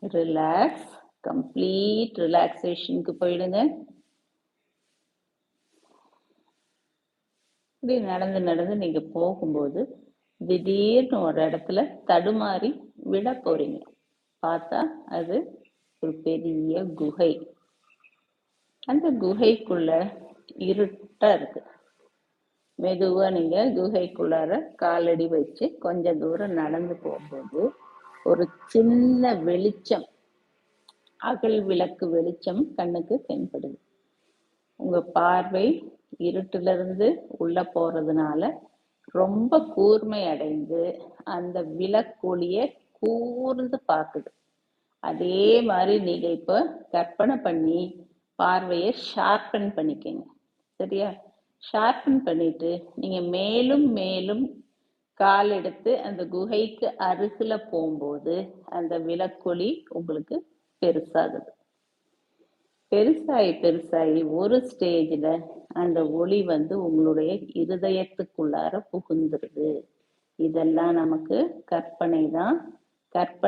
Relax, complete ரிலாக்ஸேஷனுக்கு போயிடுங்க. இப்படி நடந்து நடந்து நீங்க போகும்போது திடீர்னு ஒரு இடத்துல தடுமாறி விட போறீங்க. பார்த்தா அது ஒரு பெரிய குகை. அந்த குகைக்குள்ள இருட்டா இருக்கு. மெதுவா நீங்க குகைக்குள்ளார காலடி வச்சு கொஞ்ச தூரம் நடந்து போகும்போது ஒரு சின்ன வெளிச்சம், அகல் விளக்கு வெளிச்சம் கண்ணுக்கு தென்படுது. உங்க பார்வை இருட்டுல இருந்து உள்ள போறதுனால ரொம்ப கூர்மை அடைந்து அந்த விளக்கொளிய கூர்ந்து பார்க்குது. அதே மாதிரி நீங்க இப்ப கற்பனை பண்ணி பார்வையை ஷார்பன் பண்ணிக்கங்க. சரியா? ஷார்பன் பண்ணிட்டு நீங்க மேலும் மேலும் கால் எடுத்து அந்த குகைக்கு அருகில போகும்போது அந்த விளக்கொளி உங்களுக்கு பெருசாகுது. பெருசாகி ஒரு ஸ்டேஜில் அந்த ஒளி உங்களுடைய இருதயத்துக்குள்ளார புகுந்துருது. இதெல்லாம் நமக்கு கற்பனை தான். கற்பனை